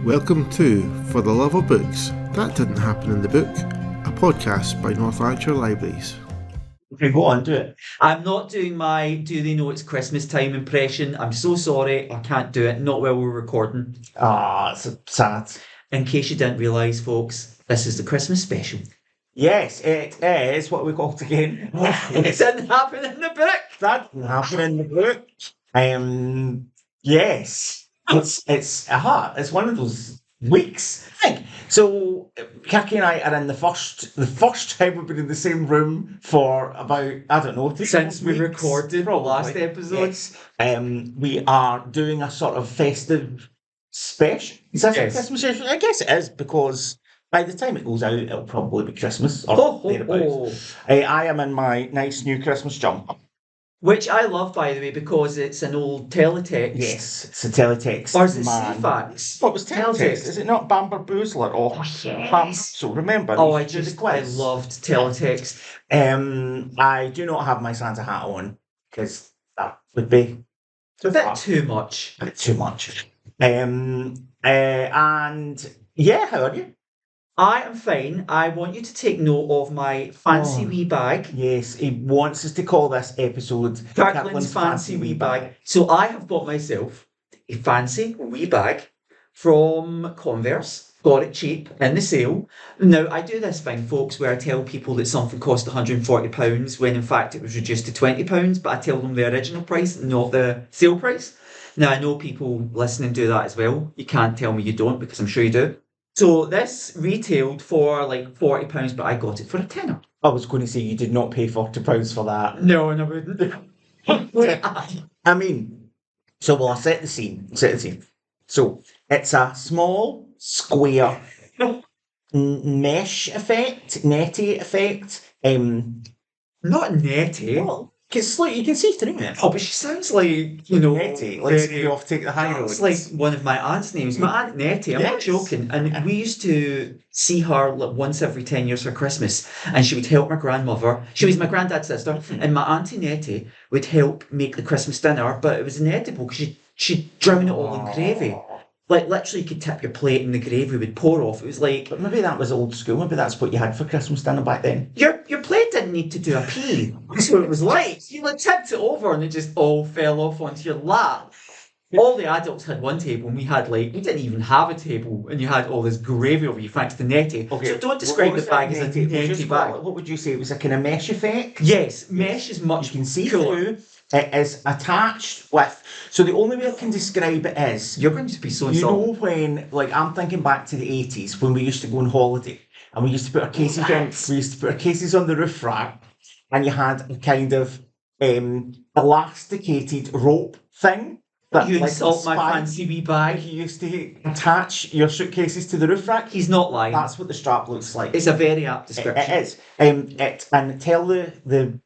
Welcome to For the Love of Books, That Didn't Happen in the Book, a podcast by Lanarkshire Libraries. Okay, go on, do it. I'm not doing my Do They Know It's Christmas Time impression. I'm so sorry, I can't do it. Not while we're recording. It's sad. In case you didn't realise, folks, this is the Christmas special. Yes, it is what we called again. It didn't happen in the book. That didn't happen in the book. Yes. It's one of those weeks. I think. So Kirky and I are in the first time we've been in the same room for about, I don't know, Since we weeks, recorded the last episode. Yes. We are doing a sort of festive special. Is that a Christmas special? I guess it is, because by the time it goes out, it'll probably be Christmas or thereabouts. I am in my nice new Christmas jumper. Which I love, by the way, because it's an old teletext. Yes, it's a teletext. Or is it CFAX? What was teletext? Is it not Bamber Boozler or So remember? I loved teletext. I do not have my Santa hat on because that would be a bit too much. A bit too much. And yeah, how are you? I am fine. I want you to take note of my fancy wee bag. Yes, he wants us to call this episode Kirkland's fancy wee bag. So I have bought myself a fancy wee bag from Converse. Got it cheap in the sale. Now, I do this thing, folks, where I tell people that something cost £140 when in fact it was reduced to £20, but I tell them the original price, not the sale price. Now, I know people listening do that as well. You can't tell me you don't, because I'm sure you do. So this retailed for like £40, but I got it for a tenner. I was going to say you did not pay £40 for that. No, and I wouldn't. I mean, so I'll set the scene. So it's a small, square mesh effect, netty effect. Not netty. Well, it's like you can see through it. Oh, but she sounds like, you know, Nettie. Let's go off, take the high road. It's like one of my aunt's names. My aunt Nettie. I'm not joking. And we used to see her like once every 10 years for Christmas, and she would help my grandmother. She was my granddad's sister, and my auntie Nettie would help make the Christmas dinner, but it was inedible because she'd drown it all in gravy. Like, literally, you could tip your plate and the gravy would pour off. It was like... But maybe that was old school. Maybe that's what you had for Christmas dinner back then. Your plate didn't need to do a pee. That's what it was like. You like tipped it over and it just all fell off onto your lap. All the adults had one table and we didn't even have a table, and you had all this gravy over you thanks to Nettie. Okay. So don't describe the bag as a netty bag. What would you say? It was a kind of mesh effect? Yes, mesh is much you can see cooler. Through. It is attached with... So the only way I can describe it is... You're going to be so insulted. You know when... Like, I'm thinking back to the 80s when we used to go on holiday and we used to put our cases on the roof rack, and you had a kind of elasticated rope thing. That, you insult my fancy wee bag. You used to attach your suitcases to the roof rack. He's not lying. That's what the strap looks like. It's a very apt description. It is. And tell the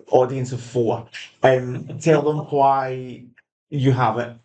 audience of 4, tell them why you have it.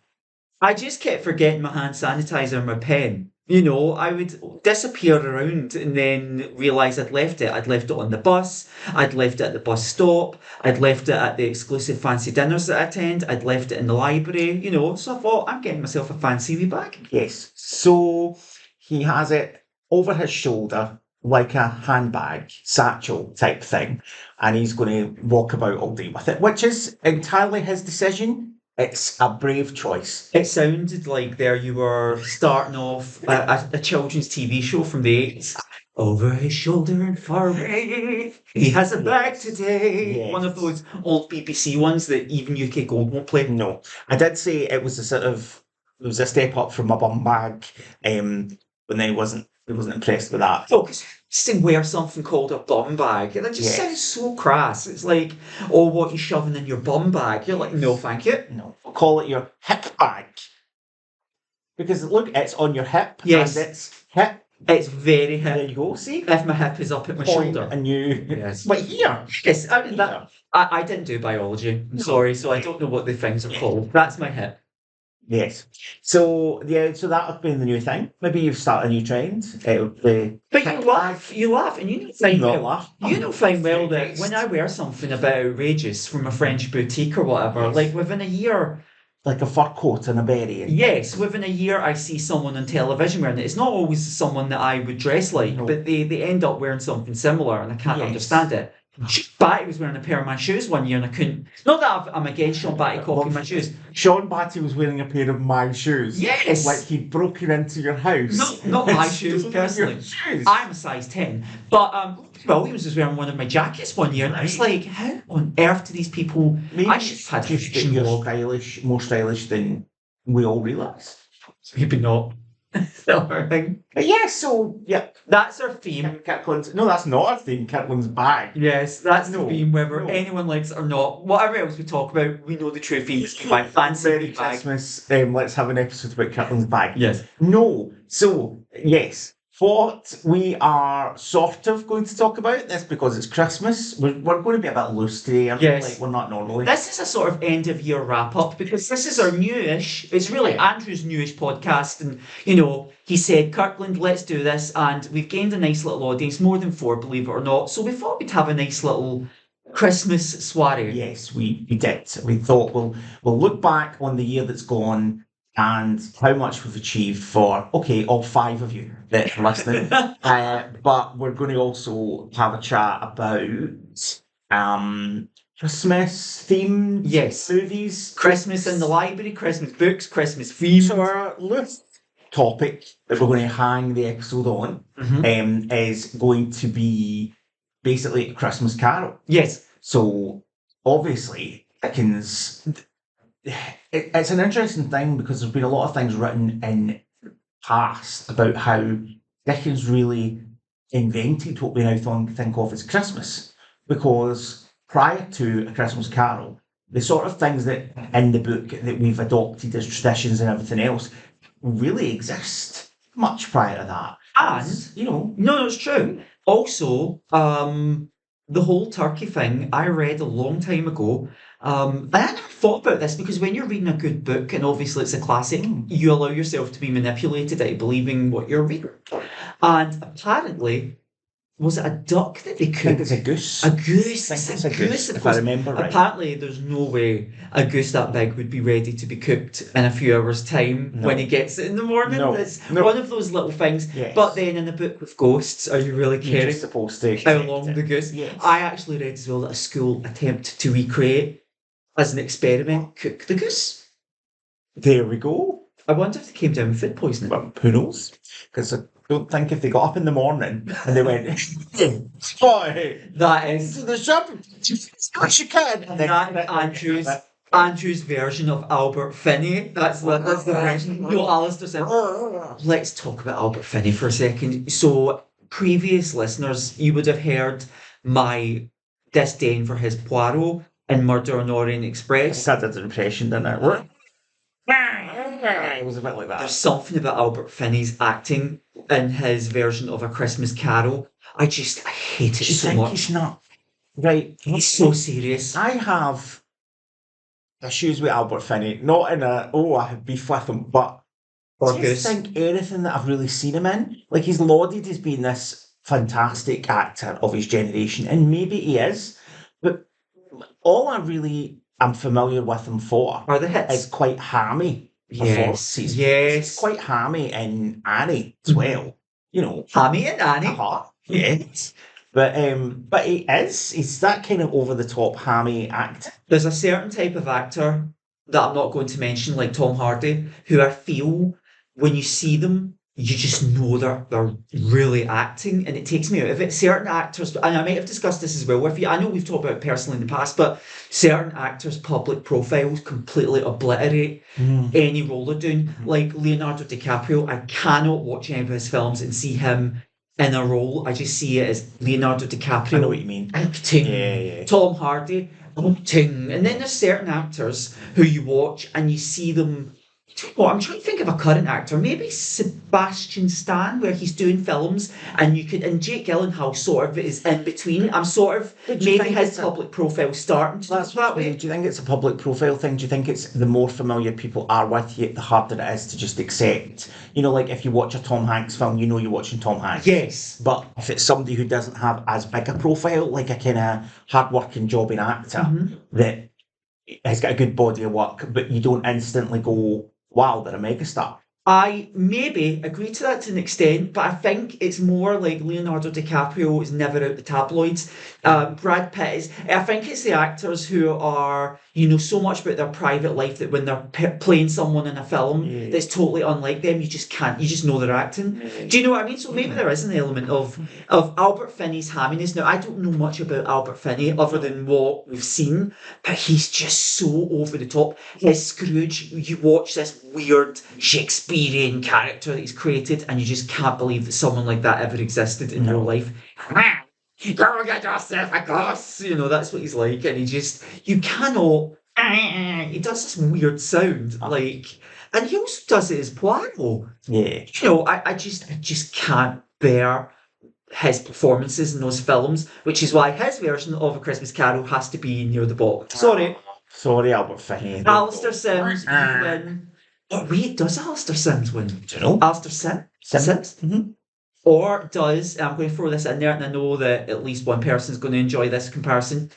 I just kept forgetting my hand sanitizer and my pen. You know, I would disappear around and then realise I'd left it. I'd left it on the bus. I'd left it at the bus stop. I'd left it at the exclusive fancy dinners that I attend. I'd left it in the library, you know. So I thought, I'm getting myself a fancy wee bag. Yes. So he has it over his shoulder like a handbag, satchel type thing. And he's going to walk about all day with it, which is entirely his decision. It's a brave choice. It sounded like there you were starting off a children's TV show from the 80s. Over his shoulder and far away, he has a bag today. Yes. One of those old BBC ones that even UK Gold won't play. No, I did say it was a step up from a bum bag, but then he wasn't impressed with that. Oh, because to wear something called a bum bag, and it just sounds so crass. It's like, oh, what you shoving in your bum bag? You're like, no, thank you. No, we'll call it your hip bag. Because look, it's on your hip. Yes. And it's hip. It's very hip. There you go, see? If my hip is up at my shoulder. And you... Yes. But here. Yes, I didn't do biology. I'm sorry, so I don't know what the things are called. That's my hip. Yes. So so that would be the new thing. Maybe you've started a new trend. But you laugh, and you know fine well that when I wear something a bit outrageous from a French boutique or whatever, like within a year, like a fur coat and a beret. Yes, within a year I see someone on television wearing it. It's not always someone that I would dress like, No. but they end up wearing something similar, and I can't Yes. understand it. Batty was wearing a pair of my shoes one year, and I couldn't. Not that I'm against Sean Batty copying my shoes. Sean Batty was wearing a pair of my shoes. Yes. Like he'd broken into your house. Not my and shoes stolen personally. your shoes. I'm a size 10. But Williams was wearing one of my jackets one year, and I was like, how on earth do these people? Maybe I should have had a just that fashion you're blog. more stylish than we all realise. Maybe not. That's our thing. But yeah, so yeah. That's our theme. Kirkland's, no, that's not our theme. Kirkland's bag. Yes, that's the No, theme, whether no. anyone likes it or not. Whatever else we talk about, we know the true theme is my fancy Merry wee bag. Christmas. Let's have an episode about Kirkland's bag. Yes. No. So yes, what we are sort of going to talk about this because it's Christmas. We're going to be a bit loose today. Aren't we? Yes. Like we're not normally. This is a sort of end of year wrap up because this is our newish, it's really Andrew's newish podcast. And, he said, Kirkland, let's do this. And we've gained a nice little audience, more than 4, believe it or not. So we thought we'd have a nice little Christmas soiree. Yes, we did. We thought we'll look back on the year that's gone and how much we've achieved for, all 5 of you that are listening. But we're going to also have a chat about Christmas themed Yes. movies. Christmas in the library, Christmas books, Christmas themes. So our list topic that we're going to hang the episode on is going to be basically A Christmas Carol. Yes. So obviously Dickens, it's an interesting thing because there's been a lot of things written in past about how Dickens really invented what we now think of as Christmas, because prior to A Christmas Carol, the sort of things that in the book that we've adopted as traditions and everything else really exist much prior to that. And, no, it's true. Also, the whole turkey thing, I read a long time ago. And I never thought about this because when you're reading a good book, and obviously it's a classic, you allow yourself to be manipulated into believing what you're reading. And apparently, was it a duck that they I think cooked? it's a goose. A goose. I think it's a goose, of if course. I remember right. Apparently, there's no way a goose that big would be ready to be cooked in a few hours' time No. when he gets it in the morning. No. It's No. one of those little things. Yes. But then in a book with ghosts, are you really You're caring supposed to how expect long it. the goose? Yes. I actually read as well that a school attempt to recreate, as an experiment, cook the goose. There we go. I wonder if they came down with food poisoning. Well, who knows? Because I don't think if they got up in the morning and they went, Spotty, That is to the shop, as you can. And then that Andrew's version of Albert Finney. That's the version. No, Alistair said, let's talk about Albert Finney for a second. So, previous listeners, you would have heard my disdain for his Poirot in Murder on Orient Express. That did an impression, didn't it? It was a bit like that. There's something about Albert Finney's acting in his version of A Christmas Carol. I hate it Do you so think much. he's not? Right. He's so serious. I have issues with Albert Finney. Not in I have beef with him, but Or I Goose. just think anything that I've really seen him in, like he's lauded as being this fantastic actor of his generation, and maybe he is, but all I really am familiar with him for Are the hits? is quite hammy. Yes. He's Yes. quite hammy in Annie as well. Hammy and Annie. Yes. But he's that kind of over the top hammy act. There's a certain type of actor that I'm not going to mention, like Tom Hardy, who I feel when you see them, you just know they're really acting, and it takes me out of it. Certain actors, and I might have discussed this as well with you, I know we've talked about it personally in the past, but certain actors' public profiles completely obliterate any role they're doing. Like Leonardo DiCaprio, I cannot watch any of his films and see him in a role. I just see it as Leonardo DiCaprio I know what you mean. acting. Yeah. Tom Hardy acting. And then there's certain actors who you watch and you see them. I'm trying to think of a current actor, maybe Sebastian Stan, where he's doing films, and Jake Gyllenhaal sort of is in between. I'm sort of But do you maybe think his it's public profile starting to That's look that way. Do you think it's a public profile thing? Do you think it's the more familiar people are with you, the harder it is to just accept? Like if you watch a Tom Hanks film, you know you're watching Tom Hanks. Yes. But if it's somebody who doesn't have as big a profile, like a kind of hard-working jobbing actor, that has got a good body of work, but you don't instantly go, wow, they're a megastar. I maybe agree to that to an extent, but I think it's more like Leonardo DiCaprio is never out the tabloids. Brad Pitt is. I think it's the actors who are, so much about their private life that when they're playing someone in a film that's totally unlike them, you just can't. You just know they're acting. Do you know what I mean? So maybe there is an element of Albert Finney's hamminess. Now I don't know much about Albert Finney other than what we've seen, but he's just so over the top. His Scrooge, you watch this weird Shakespearean character that he's created, and you just can't believe that someone like that ever existed in real life. Go get yourself a glass. That's what he's like, and you cannot. He does this weird sound, and he also does it as Poirot. Yeah. I just can't bear his performances in those films, which is why his version of A Christmas Carol has to be near the bottom. Sorry, Albert Finney. Alistair Sims, you win. Oh, wait, does Alistair Sims win? Do you know? Alistair Sims? Mm-hmm. Or does, I'm going to throw this in there, and I know that at least one person's going to enjoy this comparison,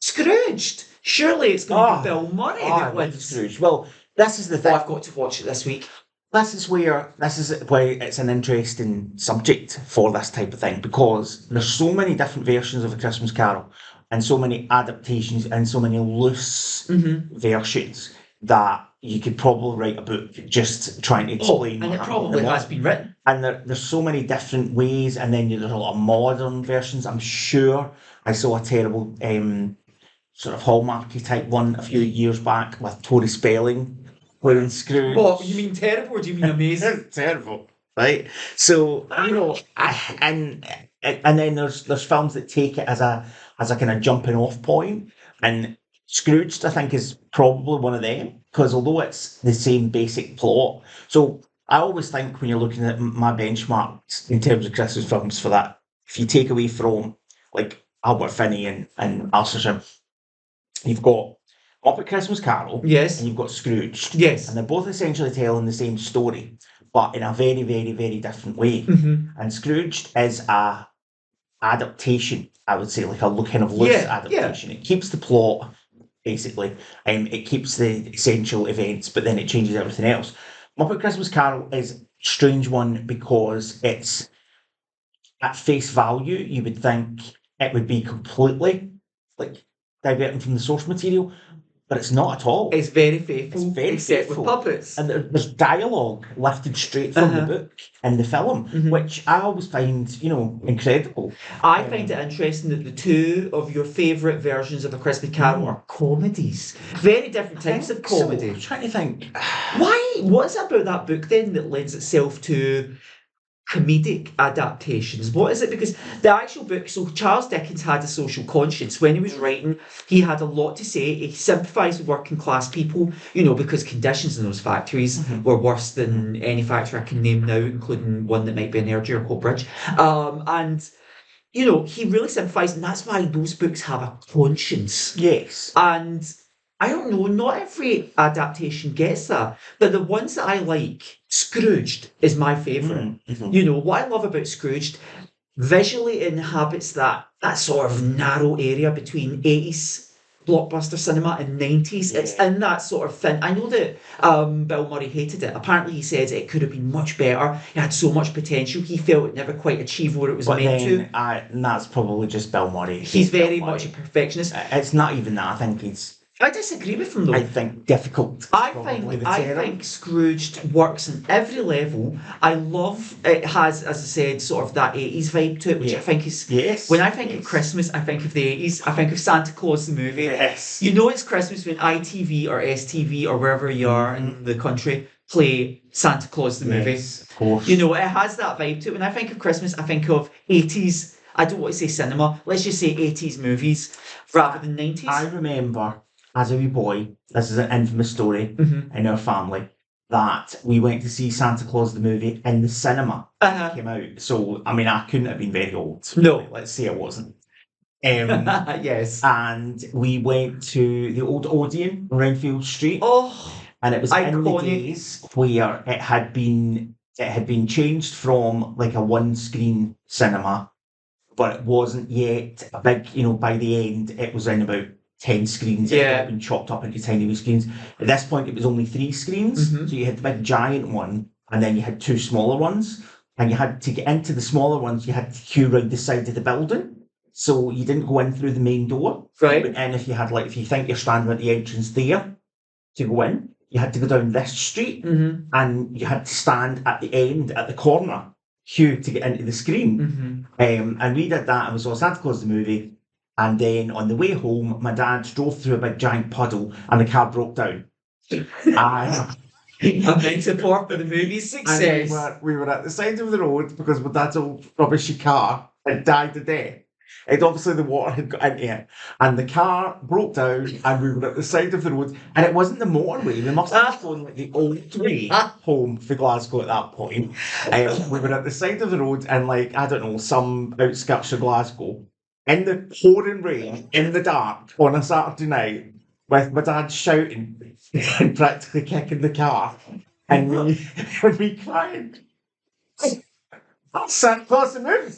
Scrooged. Surely it's going to be Bill Murray that wins. Scrooge. Well, this is the thing. I've got to watch it this week. This is why it's an interesting subject for this type of thing, because there's so many different versions of A Christmas Carol and so many adaptations and so many loose versions that you could probably write a book just trying to explain. And it probably has been written. And there's so many different ways, and then there's a lot of modern versions. I'm sure I saw a terrible sort of Hallmarky type one a few years back with Tori Spelling playing Scrooge. What, you mean terrible or do you mean amazing? Terrible, right? So, and then there's films that take it as a kind of jumping off point, and Scrooged, I think, is probably one of them, because although it's the same basic plot, so I always think when you're looking at my benchmarks in terms of Christmas films for that, if you take away from like Albert Finney and Alistair, you've got Muppet Christmas Carol, yes, and you've got Scrooged, yes, and they're both essentially telling the same story, but in a very, very, very different way. And Scrooged is a adaptation, I would say, like a kind of loose adaptation. It keeps the plot, basically, it keeps the essential events, but then it changes everything else. Muppet Christmas Carol is a strange one because it's, at face value, you would think it would be completely like diverting from the source material, but it's not at all. It's very faithful, It's very except faithful. with puppets. And there's dialogue lifted straight from the book and the film, which I always find, incredible. I find it interesting that the two of your favourite versions of A Christmas Carol are comedies. Very different types of comedy. So, I'm trying to think. Why? What is it about that book then that lends itself to comedic adaptations? What is it? Because the actual book, so Charles Dickens had a social conscience. When he was writing, he had a lot to say. He sympathised with working class people, because conditions in those factories were worse than any factory I can name now, including one that might be an Ayrshire Coatbridge. And he really sympathised, and that's why those books have a conscience. Yes. And I don't know, not every adaptation gets that, but the ones that I like, Scrooged is my favourite. What I love about Scrooged, visually it inhabits that sort of narrow area between 80s blockbuster cinema and 90s. It's in that sort of thing. I know that Bill Murray hated it. Apparently he said it could have been much better. It had so much potential. He felt it never quite achieved what it was meant to. And that's probably just Bill Murray. He's very much a perfectionist. It's not even that. I think I disagree with him though. I think difficult. I think Scrooged works on every level. I love it. Has, as I said, sort of that 80s vibe to it, which I think is. Yes. When I think of Christmas, I think of the 80s. I think of Santa Claus the movie. Yes. It's Christmas when ITV or STV or wherever you are in the country play Santa Claus the movie. Yes, of course. It has that vibe to it. When I think of Christmas, I think of 80s. I don't want to say cinema. Let's just say 80s movies rather than 90s. I remember, as a wee boy, this is an infamous story in our family, that we went to see Santa Claus the movie in the cinema when it came out. So, I couldn't have been very old. No. Let's say I wasn't. Yes. And we went to the old Odeon, Renfield Street. Oh, and it was iconic. in the days where it had been changed from like a one-screen cinema, but it wasn't yet a big, by the end, it was in about 10 screens. It had been chopped up into tiny wee screens. At this point, it was only 3 screens. Mhm. So you had the big giant one, and then you had 2 smaller ones. And you had to get into the smaller ones, you had to queue round the side of the building. So you didn't go in through the main door. Right. And if you had, like, if you think you're standing at the entrance there to go in, you had to go down this street, Mm-hmm. and you had to stand at the end, at the corner, queue to get into the screen. Mm-hmm. And we did that, and we saw Santa Claus the movie. And then on the way home, my dad drove through a big giant puddle, and the car broke down. And I'm in support for the movie's success. and we were at the side of the road because my dad's old rubbishy car had died to death. And obviously the water had got into it. And the car broke down, and we were at the side of the road. And it wasn't the motorway. We must have gone like the old way home for Glasgow at that point. We were at the side of the road in, like, I don't know, some outskirts of Glasgow, in the pouring rain, in the dark, on a Saturday night, with my dad shouting and practically kicking the car, and me crying. That's Santa Claus the movie.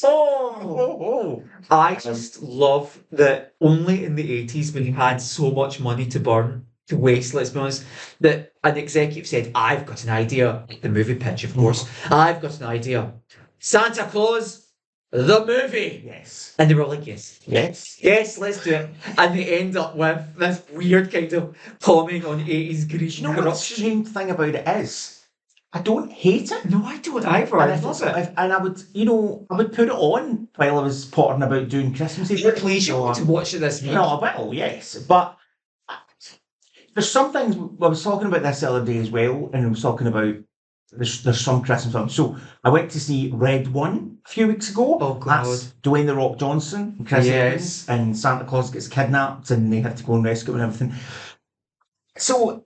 Oh. I just love that only in the 80s, when you had so much money to burn, to waste, let's be honest, that an executive said, I've got an idea. The movie pitch, of course. I've got an idea. Santa Claus, the movie. Yes. And they were like, yes, Yes. let's do it. And they end up with this weird kind of comment on 80s green. Do you know what the strange thing about it is? I don't hate it. No, I don't either. I love it. And I would, I would put it on while I was pottering about doing Christmases. Please, you want to watch it this week? No, I will, yes. But there's some things, I was talking about this the other day as well, and I was talking about there's some Christmas films. So I went to see Red One a few weeks ago. Oh, God. That's Dwayne "The Rock" Johnson and Chris Evans, and Santa Claus gets kidnapped and they have to go and rescue him and everything. So,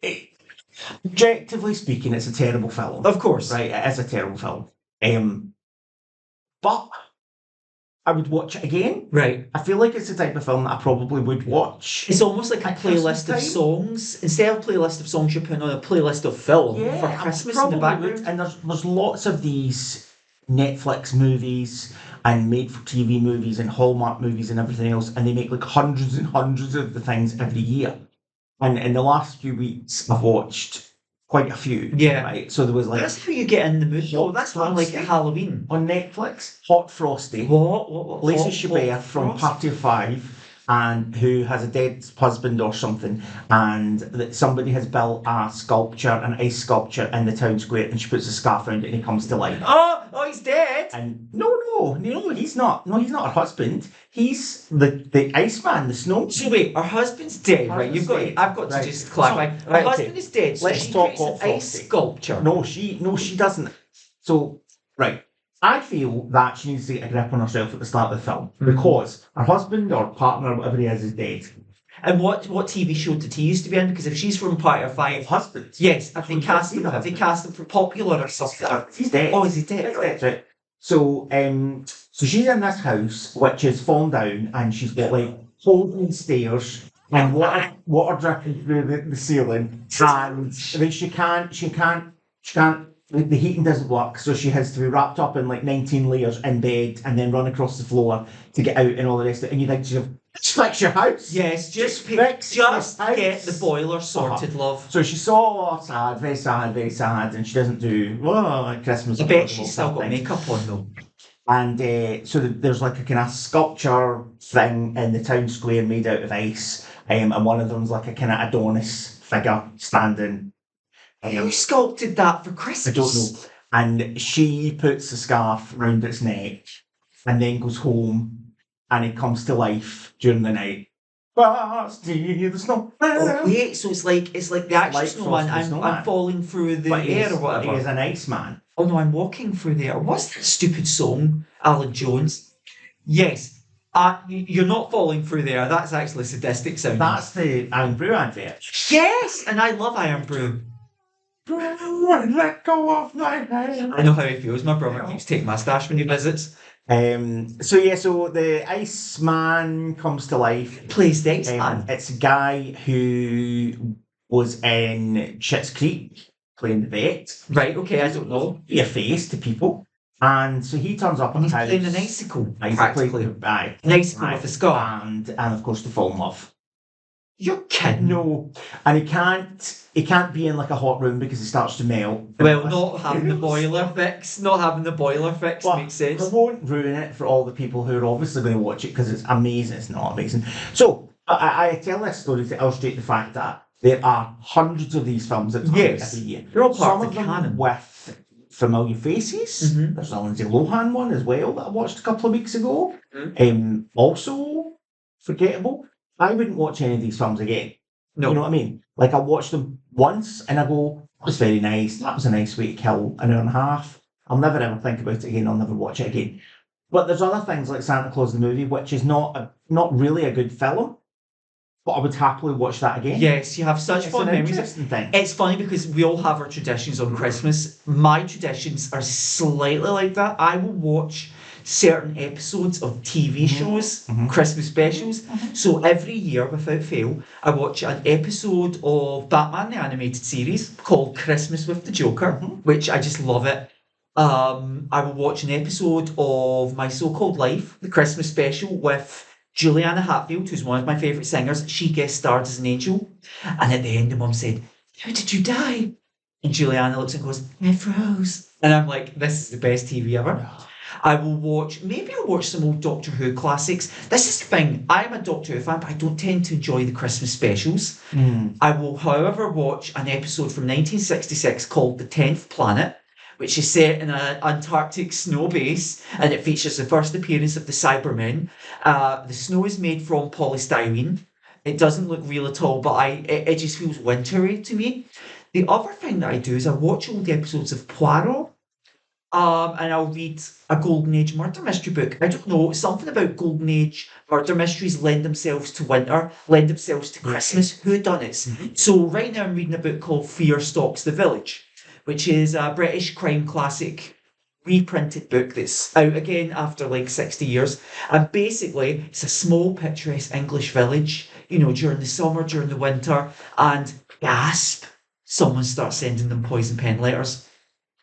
objectively speaking, it's a terrible film. Of course. Right, it is a terrible film. But I would watch it again. Right. I feel like it's the type of film that I probably would watch. It's almost like a playlist of songs. Instead of a playlist of songs, you're putting on a playlist of film for Christmas in the background. And there's lots of these Netflix movies and made-for-TV movies and Hallmark movies and everything else, and they make like hundreds and hundreds of the things every year. And in the last few weeks, I've watched quite a few. Yeah. Right. So there was like That's how you get in the mood. Oh, that's what I like at Halloween. on Netflix, Hot Frosty. What? Lacey Chabert from Party of Five, and who has a dead husband or something, and that somebody has built a sculpture, an ice sculpture in the town square, and she puts a scarf around it and he comes to life. Oh, he's dead. And no, he's not. No, he's not her husband. He's the Iceman, the snow. So wait, her husband's dead, right? I've got to just clarify. Her husband is dead. So Let's she talk creates an Hot ice Frosty. sculpture. No, she doesn't. So, right. I feel that she needs to get a grip on herself at the start of the film because her husband or partner, whatever he is dead. And what TV show did he used to be in? Because if she's from Party of Five, Husband. yes, have they cast him for popular or something? He's dead. Oh, is he dead? That's right. So, so she's in this house which has fallen down, and she's got like holding stairs and water dripping through the ceiling, and then she can't. The heating doesn't work, so she has to be wrapped up in like 19 layers in bed and then run across the floor to get out and all the rest of it. And you think, just fix your house. Yes, just get the boiler sorted, love. So she's so sad, very sad, and she doesn't do Christmas. I bet she's still got makeup on though. And so there's like a kind of sculpture thing in the town square made out of ice, and one of them's like a kind of Adonis figure standing. Who sculpted that for Christmas? I don't know. And she puts the scarf round its neck and then goes home, and it comes to life during the night. Frosty the Snowman. Oh, wait, so it's like the actual Like snowman. Frosty the Snowman. I'm falling through the But air or he whatever. is an Iceman. Oh no, I'm walking through the air. What's that stupid song, Alan Jones? Yes. You're not falling through the air. That's actually sadistic sounding. That's the Iron Brew advert. Yes, and I love Iron Brew. Let go of my hand. I know how he feels. My brother keeps taking my stash when he visits. So the Iceman comes to life. Plays the Iceman. It's a guy who was in Schitt's Creek playing the vet. Right, okay, I don't know. Be a face to people. And so he turns up on He's the house. playing an icicle, An practically. icicle An icicle with a scar. And of course they fall in love. You're kidding. No, and he can't be in like a hot room because he starts to melt. Well, not having the boiler fix. Not having the boiler fix But makes sense. I won't ruin it for all the people who are obviously going to watch it because it's amazing. It's not amazing. So I tell this story to illustrate the fact that there are hundreds of these films that come out every year. They're all part Some of of the them canon. with familiar faces. Mhm. There's a Lindsay Lohan one as well that I watched a couple of weeks ago. Also forgettable. I wouldn't watch any of these films again. No. You know what I mean? Like I watched them once and I go, that was very nice. That was a nice way to kill an hour and a half. I'll never ever think about it again. I'll never watch it again. But there's other things like Santa Claus the movie, which is not really a good film, but I would happily watch that again. Yes, you have such It's fond an memories. interesting thing. It's funny because we all have our traditions on Christmas. My traditions are slightly like that. I will watch certain episodes of TV shows, Christmas specials. So every year, without fail, I watch an episode of Batman the Animated Series called Christmas with the Joker, which I just love it. I will watch an episode of My So-Called Life, the Christmas special with Juliana Hatfield, who's one of my favourite singers. She guest starred as an angel. And at the end, the mum said, "How did you die?" And Juliana looks and goes, "I froze." And I'm like, this is the best TV ever. Maybe I'll watch some old Doctor Who classics. This is the thing, I'm a Doctor Who fan, but I don't tend to enjoy the Christmas specials. I will, however, watch an episode from 1966 called The 10th Planet, which is set in an Antarctic snow base, and it features the first appearance of the Cybermen. The snow is made from polystyrene. It doesn't look real at all, but it just feels wintry to me. The other thing that I do is I watch old episodes of Poirot, and I'll read a Golden Age murder mystery book. I don't know, something about Golden Age murder mysteries lend themselves to winter, lend themselves to Christmas, whodunits. So right now I'm reading a book called Fear Stalks the Village, which is a British crime classic reprinted book that's out again after like 60 years. And basically, it's a small, picturesque English village, you know, during the summer, during the winter, and gasp, someone starts sending them poison pen letters.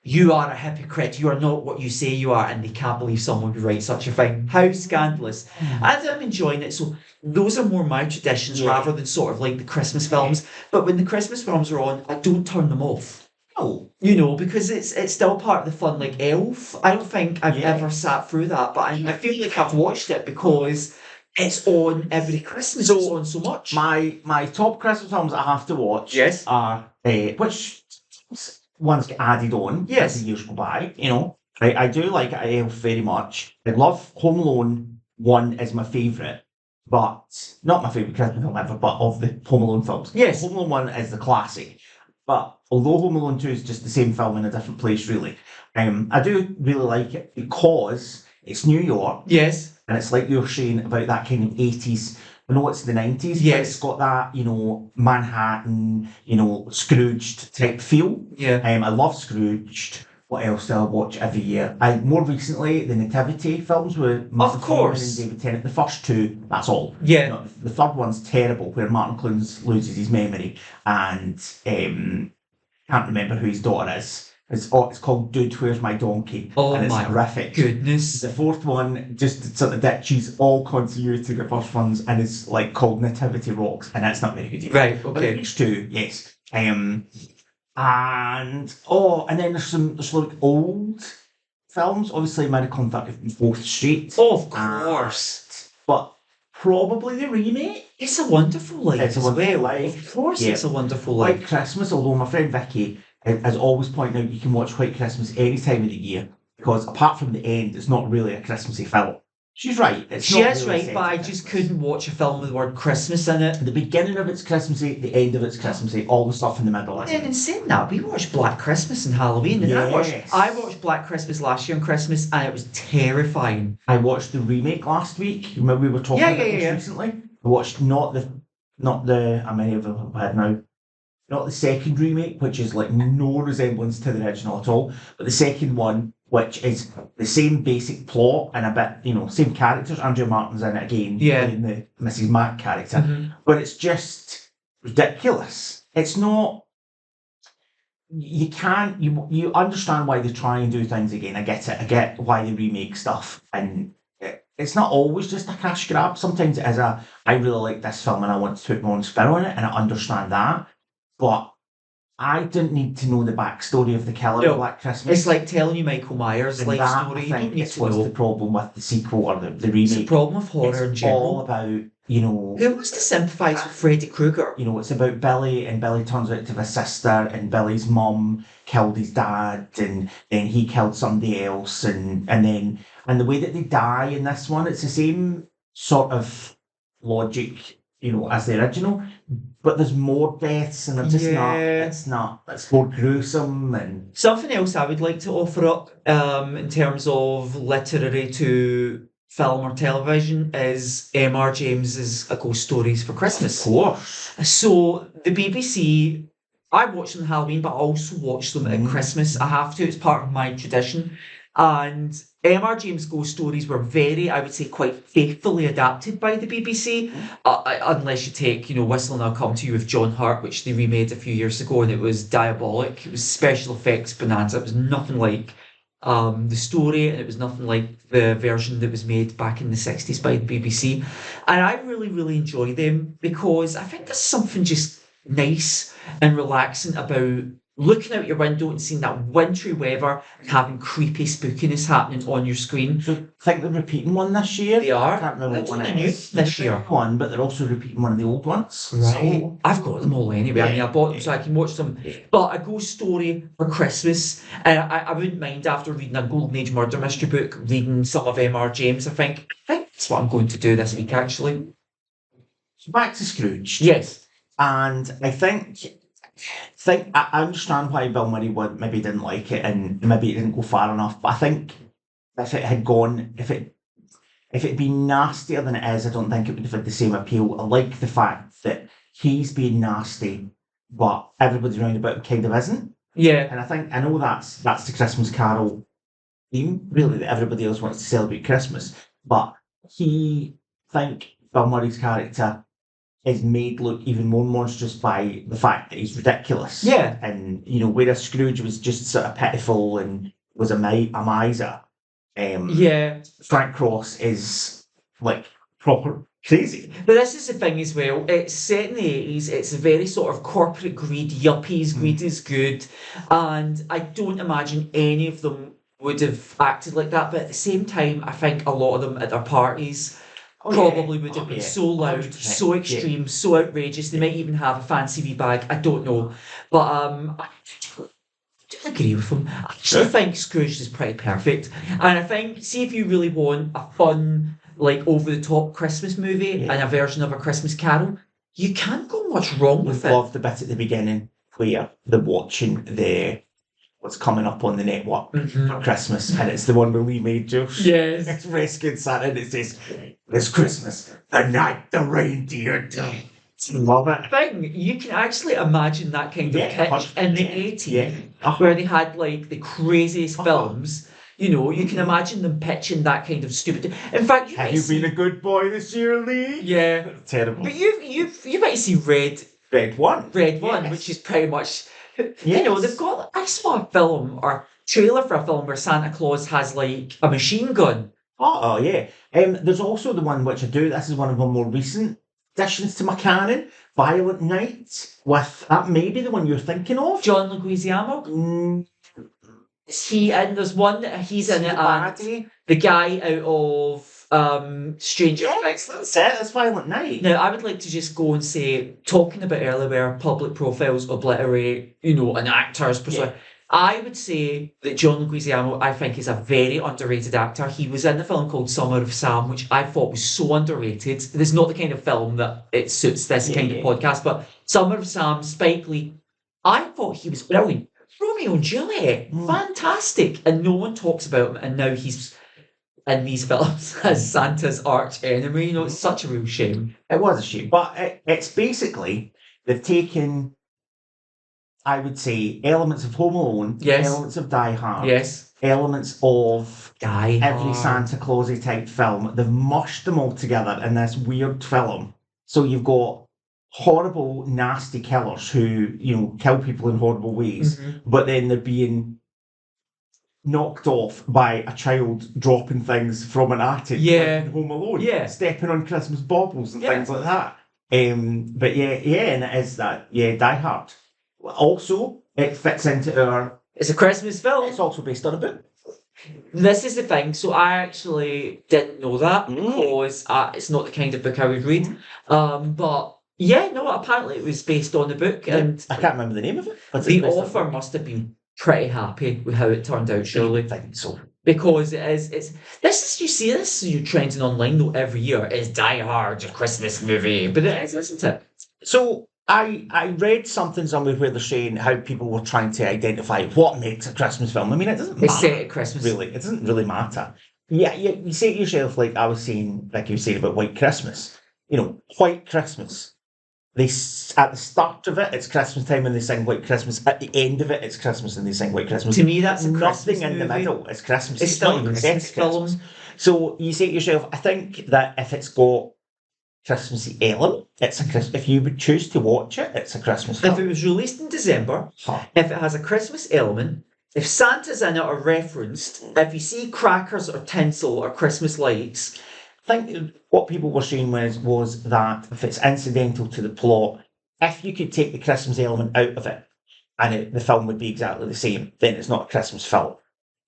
You are a hypocrite. You are not what you say you are. And they can't believe someone would write such a thing. How scandalous. And I'm enjoying it. So those are more my traditions rather than sort of like the Christmas films. But when the Christmas films are on, I don't turn them off. Oh, You know, because it's still part of the fun, like Elf. I don't think I've ever sat through that, but I feel like I've watched it because it's on every Christmas. It's on so much. my top Christmas films I have to watch Yes. are which ones get added on as the years go by. You know, I do like Elf very much. I love Home Alone. One is my favourite, but not my favourite Christmas film ever, but of the Home Alone films. Yes. Home Alone 1 is the classic. But although Home Alone 2 is just the same film in a different place, really, I do really like it because it's New York. Yes. And it's like you're saying about that kind of 80s. I know it's the 90s, but Yes. it's got that, you know, Manhattan, you know, Scrooged type feel. Yeah. I love Scrooged. What else do I watch every year? More recently, the Nativity films with Martin course. Freeman and David Tennant. The first two, that's all. Yeah. You know, the third one's terrible, where Martin Clunes loses his memory and can't remember who his daughter is. It's called Dude, Where's My Donkey? Oh and it's my horrific. goodness. The fourth one just sort of ditches all continuity to the first ones and is like called Nativity Rocks, and that's not very good either. Right, But okay. the next two, yes. And then there's like old films, obviously Miracle on 34th Street. Oh, of course. But probably the remake. It's a Wonderful Life It's a as Wonderful well. Life. Of course Yeah. it's a Wonderful Life. White Christmas, although my friend Vicky has always pointed out you can watch White Christmas any time of the year because apart from the end, it's not really a Christmassy film. She's right. She is right, but I just couldn't watch a film with the word Christmas in it. The beginning of it's Christmassy, the end of it's Christmassy, all the stuff in the middle. And then in saying that, we watched Black Christmas and Halloween, and I Yes. watched Black Christmas last year on Christmas, and it was terrifying. I watched the remake last week. Remember we were talking about this recently? I watched not the how many of them have I had now? Not the second remake, which is like no resemblance to the original at all, but the second one, which is the same basic plot and a bit, you know, same characters. Andrew Martin's in it again, playing the Mrs. Mac character, but it's just ridiculous. It's not. You can't. You understand why they try and do things again. I get it. I get why they remake stuff, and it's not always just a cash grab. Sometimes it is I really like this film and I want to put my own spin on it, and I understand that. But I didn't need to know the backstory of the killer of Black Christmas. It's like telling you Michael Myers' and life that, story. I You don't think, need it's to what's know. the problem with the sequel or the It's the remake. problem of horror in It's general. all about, you know, Who wants to sympathise with Freddy Krueger? you know, it's about Billy, and Billy turns out to have a sister, and Billy's mum killed his dad, and then he killed somebody else, and the way that they die in this one, it's the same sort of logic, you know, as the original, but there's more deaths, and they're just it's more gruesome. And Something else I would like to offer up in terms of literary to film or television is M.R. James's A Ghost Stories for Christmas. of course, So the BBC, I watch them on Halloween, but I also watch them at Christmas. I have to, it's part of my tradition. And M.R. James' ghost stories were very, I would say, quite faithfully adapted by the BBC, unless you take, you know, Whistle and I'll Come to You with John Hurt, which they remade a few years ago, and it was diabolic. It was special effects bonanza. It was nothing like the story, and it was nothing like the version that was made back in the 60s by the BBC. And I really, really enjoy them because I think there's something just nice and relaxing about looking out your window and seeing that wintry weather and having creepy spookiness happening on your screen. so I think they're repeating one this year. They are. I can't remember They're what one doing it a new is. this year. One, but they're also repeating one of the old ones. Right. So, I've got them all anyway. I mean, I bought them so I can watch them. But A Ghost Story for Christmas, I wouldn't mind after reading a Golden Age murder mystery book, reading some of M.R. James. I think that's what I'm going to do this week, actually. so back to Scrooge. Yes. And I think I understand why Bill Murray maybe didn't like it, and maybe it didn't go far enough. But I think if it had gone, if it'd been nastier than it is, I don't think it would have had the same appeal. I like the fact that he's being nasty, but everybody around about him kind of isn't. Yeah. And I know that's the Christmas Carol theme, really, that everybody else wants to celebrate Christmas. But I think Bill Murray's character is made look even more monstrous by the fact that he's ridiculous. Yeah. And, you know, whereas Scrooge was just sort of pitiful and was a miser, Yeah. Frank Cross is, like, proper crazy. But this is the thing as well. It's set in the 80s. It's a very sort of corporate greed, yuppies, greed is good. And I don't imagine any of them would have acted like that. But at the same time, I think a lot of them at their parties probably would have been so loud, 100%. so extreme, so outrageous. They might even have a fancy wee bag. I don't know. But I do agree with them. I actually think Scrooge is pretty perfect. And I think, see, if you really want a fun, like, over-the-top Christmas movie and a version of A Christmas Carol, you can't go much wrong with it. I love the bit at the beginning where they're watching what's coming up on the network for Christmas, and it's the one where Lee Majors. Yes. It's rescued Santa, and it says, "This Christmas, the night the reindeer died." Love it. Thing, you can actually imagine that kind of pitch in the 80s, where they had like the craziest films. You know, you can imagine them pitching that kind of stupid. In fact, Have you been a good boy this year, Lee? Yeah. Terrible. But you might see Red One, which is pretty much. You know, they've got. I saw a film or trailer for a film where Santa Claus has like a machine gun. Oh yeah. There's also the one which I do. This is one of my more recent additions to my canon. Violent Night. With that may be the one you're thinking of. John Leguizamo. Is he in? There's one that he's in it, and the guy out of Stranger Things. That's it. That's Violent Night. Now, I would like to just go and say, talking about earlier where public profiles obliterate, you know, an actor's persona. I would say that John Leguizamo, I think, is a very underrated actor. He was in the film called Summer of Sam, which I thought was so underrated. This is not the kind of film that it suits this kind of podcast, but Summer of Sam, Spike Lee, I thought he was brilliant. Romeo and Juliet, fantastic. And no one talks about him, and now he's in these films as Santa's arch enemy. You know, it's such a real shame. It was a shame. But it's basically, they've taken, I would say, elements of Home Alone, elements of Die Hard, elements of every Santa Claus-y type film. They've mushed them all together in this weird film. So you've got horrible, nasty killers who, you know, kill people in horrible ways, but then they're being knocked off by a child dropping things from an attic, Yeah. like in Home Alone, Yeah. stepping on Christmas baubles and Yeah. things like that. But and it is that, Die Hard. Also, it fits into our. It's a Christmas film. It's also based on a book. This is the thing. So I actually didn't know that because it's not the kind of book I would read. But yeah, no, apparently it was based on the book, and I can't remember the name of it. the author must have been pretty happy with how it turned out, surely. I think so. Because you see this, you're trending online though every year, is Die Hard a Christmas movie? But it is, isn't it? So I read something somewhere where they're saying how people were trying to identify what makes a Christmas film. I mean, it doesn't matter. It's set at Christmas. Really, it doesn't really matter. Yeah, you say to yourself, like I was saying, like you were saying about White Christmas. White Christmas. At the start of it, it's Christmas time and they sing White Christmas. At the end of it, it's Christmas and they sing White Christmas. To me, that's nothing in movie. the middle. It's Christmas. It's still not even a Christmas film. So you say to yourself, I think that if it's got Christmassy element, if you would choose to watch it, it's a Christmas film. If it was released in December, if it has a Christmas element, if Santa's in it or referenced, if you see crackers or tinsel or Christmas lights. I think what people were saying was that if it's incidental to the plot, if you could take the Christmas element out of it and the film would be exactly the same, then it's not a Christmas film.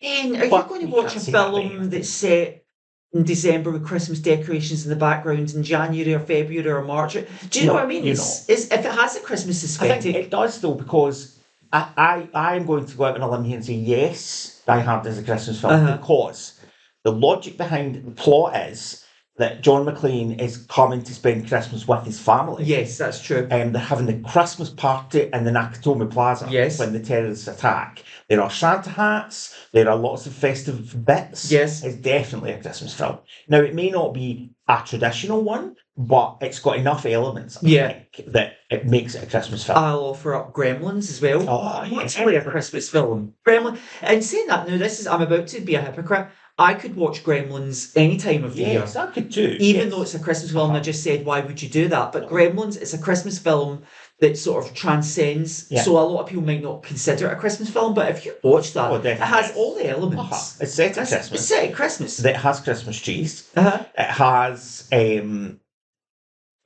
And are you going to watch a film that's set in December with Christmas decorations in the background in January or February or March? Do you know what I mean? If it has a Christmas aesthetic. I think it does though, because I am going to go out on a limb here and say yes, Die Hard is a Christmas film, because the logic behind the plot is that John McClane is coming to spend Christmas with his family. Yes, that's true. They're having the Christmas party in the Nakatomi Plaza when the terrorists attack. There are Santa hats, there are lots of festive bits. Yes. It's definitely a Christmas film. Now, it may not be a traditional one, but it's got enough elements, I think, that it makes it a Christmas film. I'll offer up Gremlins as well. Oh, It's really a Christmas film. Gremlins. And saying that, now I'm about to be a hypocrite. I could watch Gremlins any time of the year. Yes, I could too. Even though it's a Christmas film, I just said, why would you do that? But Gremlins is a Christmas film that sort of transcends. Yeah. So a lot of people might not consider it a Christmas film, but if you watch that, it has all the elements. It's set at Christmas. It's set at Christmas. It has Christmas trees. It has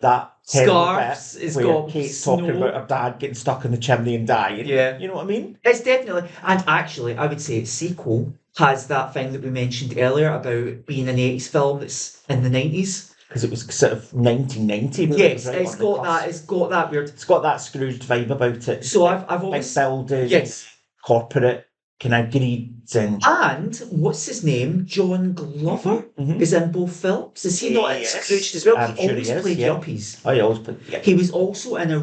that scarves. It's got Kate's talking about her dad getting stuck in the chimney and dying. Yeah. You know what I mean? It's definitely, and actually, I would say its sequel has that thing that we mentioned earlier about being an 80s film that's in the 90s. Because it was sort of 1990. Yes, it's got that weird. It's got that Scrooged vibe about it. So I've always big buildings, yes, corporate kind of greeds and what's his name? John Glover is in both films. Is he not in Scrooged as well? I'm He sure always he is, played yeah. yuppies. Oh, he always played yuppies. He was also in a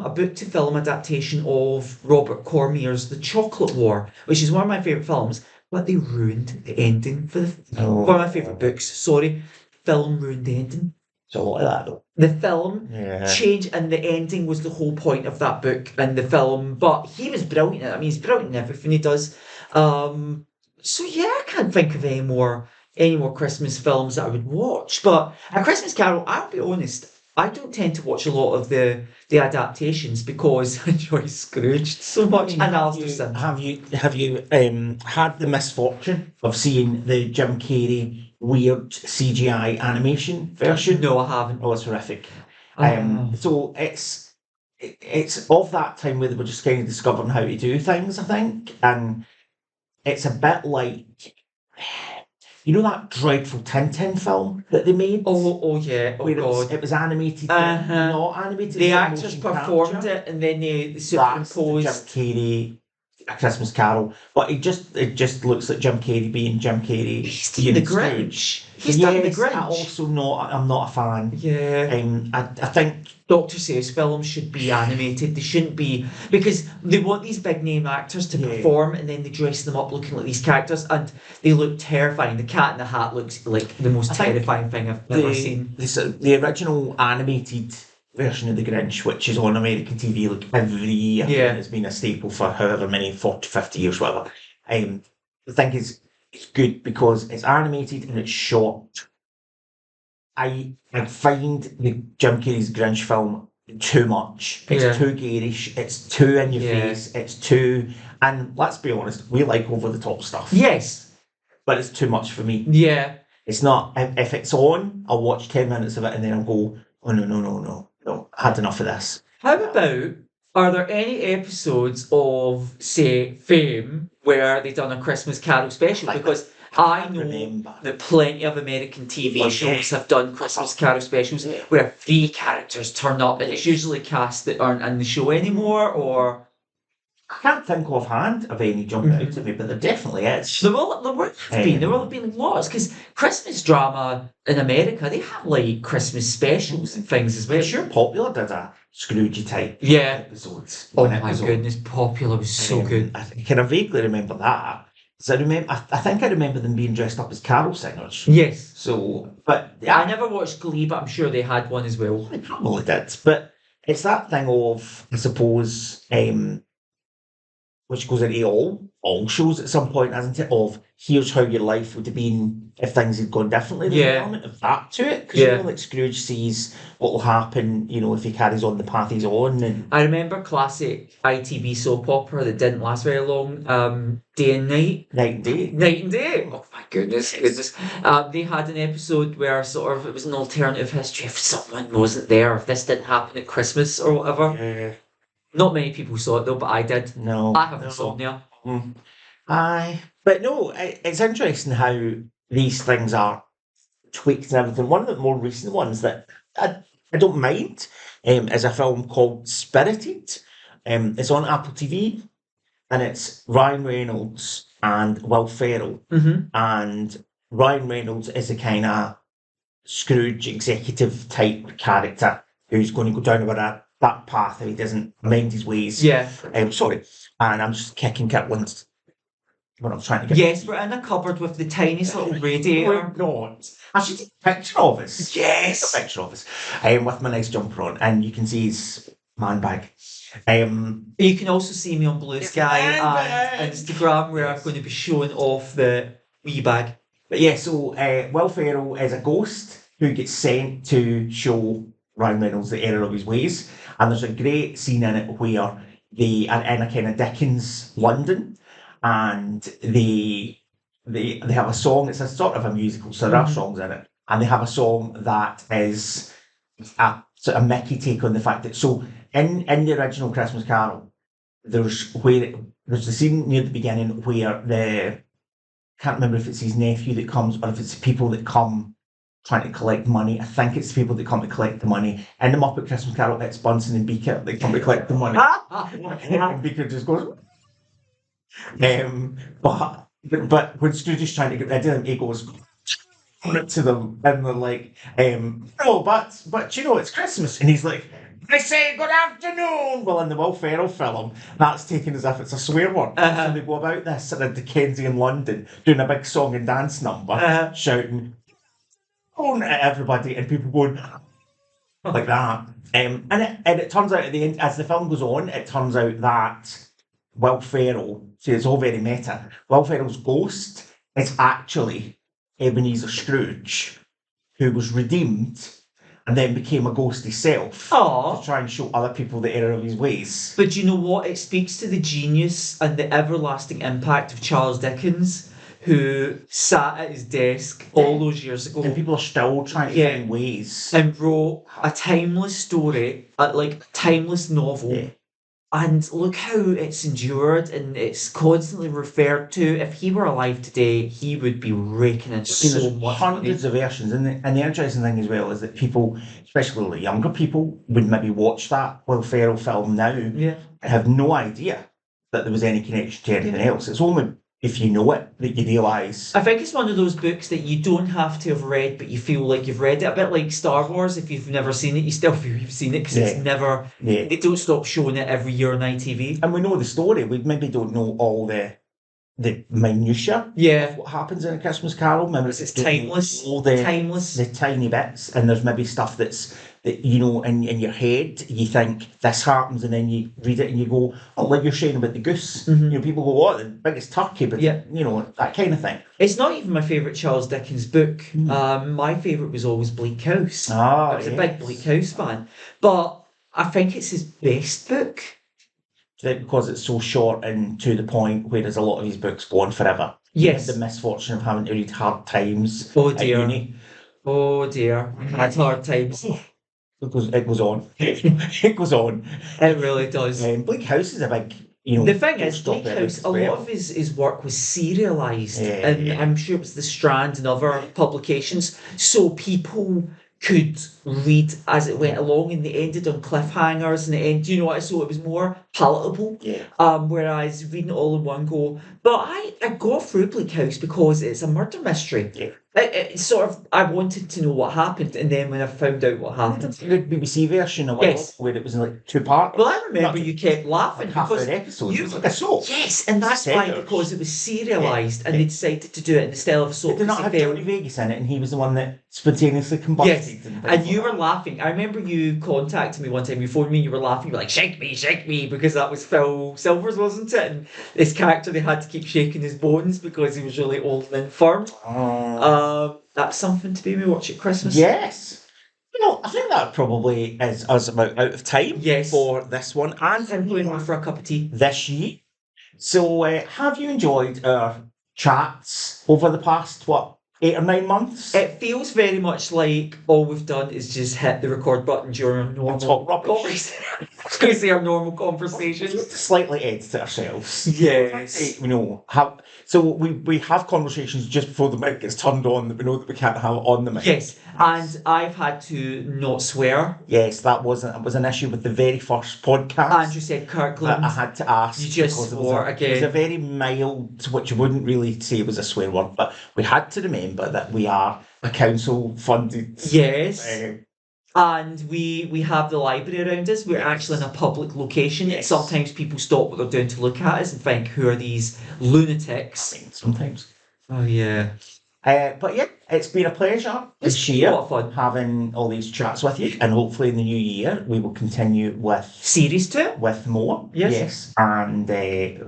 book to film adaptation of Robert Cormier's The Chocolate War, which is one of my favourite films. But they ruined the ending for one of my favourite books. Sorry, film ruined the ending. So a lot of that though. The film changed, and the ending was the whole point of that book and the film. But he was brilliant. I mean, he's brilliant in everything he does. So yeah, I can't think of any more Christmas films that I would watch. But A Christmas Carol, I'll be honest, I don't tend to watch a lot of the adaptations because I enjoy Scrooged so much and Alistair Sim. Have you had the misfortune of seeing the Jim Carrey weird CGI animation version? No, I haven't. Oh, it's horrific. So it's of that time where they were just kind of discovering how to do things, I think, and it's a bit like, you know, that dreadful Tintin film that they made? Oh yeah. Oh God. It was animated. Not animated. The actors performed it and then they superimposed. Jim Carrey, A Christmas Carol, but it just looks like Jim Carrey being Jim Carrey. He's done the Grinch. He's done the Grinch. I'm not a fan. Yeah. I think Dr. Seuss films should be animated. They shouldn't be, because they want these big name actors to perform and then they dress them up looking like these characters and they look terrifying. The Cat in the Hat looks like the most terrifying thing I've ever seen. The original animated version of The Grinch, which is on American TV like every year, and it's been a staple for however many 40, 50 years, whatever. I think it's good because it's animated and it's short. I find the Jim Carrey's Grinch film too much. It's Yeah. too garish. It's too in your Yeah. face. It's too, and let's be honest, we like over the top stuff. Yes. But it's too much for me. Yeah. It's not. If it's on, I'll watch 10 minutes of it and then I'll go, oh no, I had enough of this. How about, are there any episodes of, say, Fame where they've done a Christmas Carol special? Because I know remember. that plenty of American TV Well, shows have done Christmas Carol specials where 3 characters turn up, and it's usually cast that aren't in the show anymore, or... I can't think offhand of any jump out at me, but there definitely is. There will have been lots, because Christmas drama in America, they have like Christmas specials and things as well. I'm sure Popular did a Scroogey type Yeah. episodes. Oh when it my was on. goodness, Popular was so good. I kind of vaguely remember that. So I think I remember them being dressed up as carol singers. Yes. So, but I never watched Glee, but I'm sure they had one as well. they probably did. But it's that thing of, I suppose, which goes into all shows at some point, hasn't it? Of here's how your life would have been if things had gone differently. There's an element of that to it, because like Scrooge sees what will happen, if he carries on the path he's on. And I remember classic ITV soap opera that didn't last very long, Day and Night. Night and Day. Night and Day. Oh my goodness. They had an episode where sort of it was an alternative history if someone wasn't there, if this didn't happen at Christmas or whatever. Yeah. Not many people saw it though, but I did. No. I have insomnia. Aye. But no, it's interesting how these things are tweaked and everything. One of the more recent ones that I don't mind is a film called Spirited. It's on Apple TV, and it's Ryan Reynolds and Will Ferrell. Mm-hmm. And Ryan Reynolds is a kind of Scrooge executive type character who's going to go down about that path and he doesn't mind his ways. Yeah. Sorry. And I'm just kicking Kirkland when I'm trying to get... Yes, we're in a cupboard with the tiniest little radiator. We're not. I should take a picture of us. Yes. A picture of us. With my nice jumper on, and you can see his man bag. You can also see me on Blue Sky and Instagram, where I'm going to be showing off the wee bag. But yeah, so Will Ferrell is a ghost who gets sent to show Ryan Reynolds the error of his ways. And there's a great scene in it where they are in a kind of Dickens London, and they have a song. It's a sort of a musical, so there are songs in it, and they have a song that is a sort of Mickey take on the fact that in the original Christmas Carol, there's the scene near the beginning where can't remember if it's his nephew that comes or if it's the people that come trying to collect money. I think it's the people that come to collect the money. In the Muppet Christmas Carol, it's Bunsen and Beaker that come to collect the money. And Beaker just goes... But when Scrooge is trying to get rid of them, he goes to them and they're like, no, but it's Christmas. And he's like, I say good afternoon. Well, in the Will Ferrell film, that's taken as if it's a swear word. So they go about this in a Dickensian London, doing a big song and dance number, shouting, at everybody, and people going like that. And it turns out at the end, as the film goes on, it turns out that Will Ferrell, see, it's all very meta. Will Ferrell's ghost is actually Ebenezer Scrooge, who was redeemed and then became a ghost himself to try and show other people the error of his ways. But you know what? It speaks to the genius and the everlasting impact of Charles Dickens, who sat at his desk all those years ago. And people are still trying to find ways. And wrote a timeless story, like a timeless novel. Yeah. And look how it's endured and it's constantly referred to. If he were alive today, he would be raking in so much hundreds of versions. And the interesting thing as well is that people, especially the younger people, would maybe watch that Will Ferrell film now and have no idea that there was any connection to anything else. It's only if you know it that you realise. I think it's one of those books that you don't have to have read, but you feel like you've read it. A bit like Star Wars. If you've never seen it, you still feel you've seen it because it's never... They don't stop showing it every year on ITV. And we know the story. We maybe don't know all the minutiae of what happens in A Christmas Carol. Maybe it's timeless. The tiny bits. And there's maybe stuff that in your head you think this happens, and then you read it and you go, oh, like you're saying about the goose. People go, oh, the biggest turkey, but that kind of thing. It's not even my favourite Charles Dickens book. My favourite was always Bleak House. I was a big Bleak House fan. But I think it's his best book. Because it's so short and to the point, whereas a lot of his books go on forever. Yes. He had the misfortune of having to read Hard Times Oh at dear. uni. Oh dear. That's hard times. It goes on. It goes on. It really does. Bleak House is a big, The thing don't is, stop Bleak there, House, it's a great. lot of his work was serialised, Yeah, and yeah. I'm sure it was The Strand and other publications, so people could read as it went along, and they ended on cliffhangers, and you know what? So it was more palatable. Yeah. Whereas reading it all in one go, but I got through Bleak House because it's a murder mystery. Yeah. It sort of, I wanted to know what happened, and then when I found out what I did happened, the BBC version a while Yes. where it was in like 2 parts. well, I remember Not you kept laughing like half because an episode. It you was like a soap. yes, and that's why, Seconds. because it was serialised, and Yeah. they decided to do it in the style of a soap. It did not have because they Johnny felt- Vegas in it, and he was the one that spontaneously combusted. Yes, things and you like were that. laughing. I remember you contacted me one time. You phoned me. You were laughing. You were like, "Shake me," because that was Phil Silvers, wasn't it? And his character, they had to keep shaking his bones because he was really old and infirm. That's something to be me watch at Christmas. Yes. I think that probably is us about out of time Yes. for this one and I'm going over for a cup of tea. this year. So, have you enjoyed our chats over the past, 8 or 9 months? It feels very much like all we've done is just hit the record button during our normal talk rubbish. conversation. I was going to say our normal conversations. Just to slightly edit it ourselves. Yes. So we have conversations just before the mic gets turned on that we know that we can't have on the mic. Yes, and I've had to not swear. Yes, that was an issue with the very first podcast. Andrew said that Kirkland. I had to ask. You just because swore it was a again. very mild, which you wouldn't really say was a swear word, but we had to remember that we are a council-funded. Yes. uh, And we have the library around us. We're actually in a public location. Yes. Sometimes people stop what they're doing to look at us and think, who are these lunatics? sometimes. Oh, yeah. But yeah, it's been a pleasure It's this been a year lot of fun. having all these chats with you, and hopefully in the new year we will continue Series 2? with more. Yes. And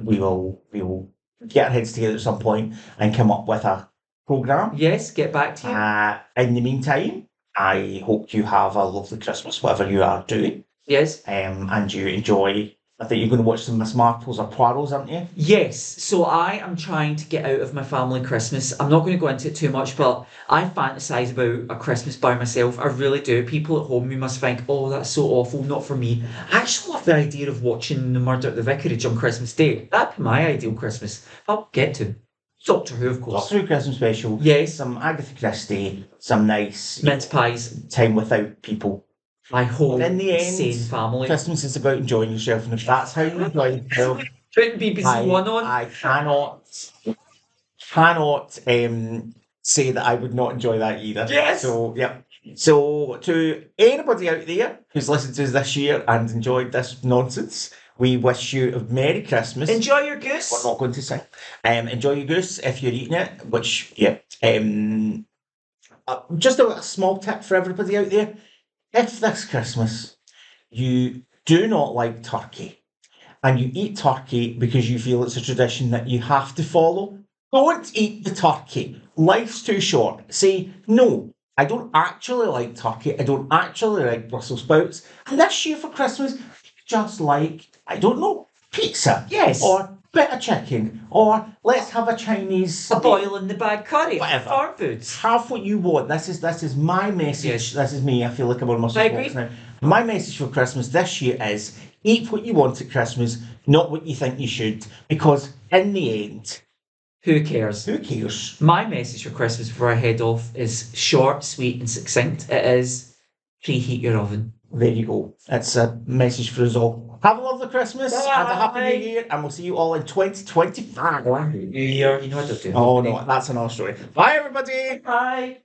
we will get our heads together at some point and come up with a programme. Yes, get back to you. In the meantime, I hope you have a lovely Christmas, whatever you are doing. Yes. And you enjoy. I think you're going to watch some Miss Marples or Poirots, aren't you? Yes, so I am trying to get out of my family Christmas. I'm not going to go into it too much, but I fantasize about a Christmas by myself. I really do. People at home, you must think, oh, that's so awful, not for me. I actually love the idea of watching The Murder at the Vicarage on Christmas Day. That'd be my ideal Christmas. I'll get to. Doctor Who, of course. Doctor Who Christmas special. Yes. Some Agatha Christie, some nice Mince pies. time without people. My whole In the end, insane family. Christmas is about enjoying yourself, and if that's how you enjoy yourself, Putting BBC One on. I cannot say that I would not enjoy that either. Yes. So yeah. So to anybody out there who's listened to us this year and enjoyed this nonsense, we wish you a Merry Christmas. Enjoy your goose. We're not going to sing. Enjoy your goose if you're eating it. Which just a small tip for everybody out there. If this Christmas you do not like turkey and you eat turkey because you feel it's a tradition that you have to follow, don't eat the turkey. Life's too short. Say, no, I don't actually like turkey. I don't actually like Brussels sprouts. And this year for Christmas, just like, I don't know, pizza. Yes. Or bit of chicken. Or let's have a Chinese... A boil in the bag curry. Whatever. Farm foods. Have what you want. This is my message. Yes. This is me. I feel like I'm on my I agree. soapbox now. My message for Christmas this year is eat what you want at Christmas, not what you think you should. Because in the end, Who cares? who cares? My message for Christmas before I head off is short, sweet, and succinct. It is preheat your oven. There you go. It's a message for us all. Have a lovely Christmas and a happy Bye. new year, and we'll see you all in 2025. New Year, you know what to do. Oh no, that's another story. Bye everybody. Bye.